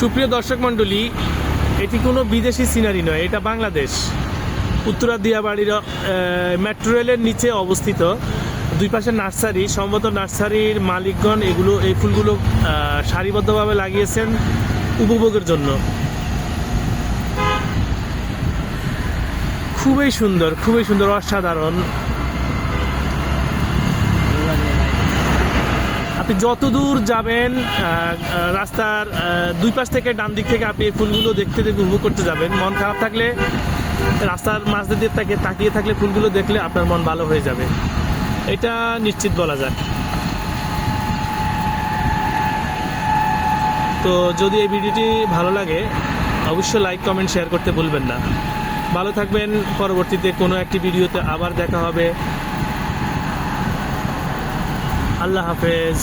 সুপ্রিয় দর্শক মণ্ডলী, এটি কোনো বিদেশি সিনারি নয়, এটা বাংলাদেশ। উত্তরা দিয়াবাড়ির মেট্রো রেলের নিচে অবস্থিত। দুই পাশে নার্সারি, সম্ভবত নার্সারির মালিকগণ এই ফুলগুলো সারিবদ্ধভাবে লাগিয়েছেন উপভোগের জন্য। খুবই সুন্দর, অসাধারণ। আপনি যত দূর যাবেন রাস্তার দুই পাশ থেকে ডান দিক থেকে আপনি এই ফুলগুলো দেখতে উপভোগ করতে যাবেন। মন খারাপ থাকলে রাস্তার মাঝ দিয়ে তাকিয়ে থাকলে ফুলগুলো দেখলে আপনার মন ভালো হয়ে যাবে, এটা নিশ্চিত বলা যায়। তো যদি এই ভিডিওটি ভালো লাগে অবশ্যই লাইক, কমেন্ট, শেয়ার করতে ভুলবেন না। ভালো থাকবেন। পরবর্তীতে কোনো একটি ভিডিওতে আবার দেখা হবে। আল্লাহ হাফেজ।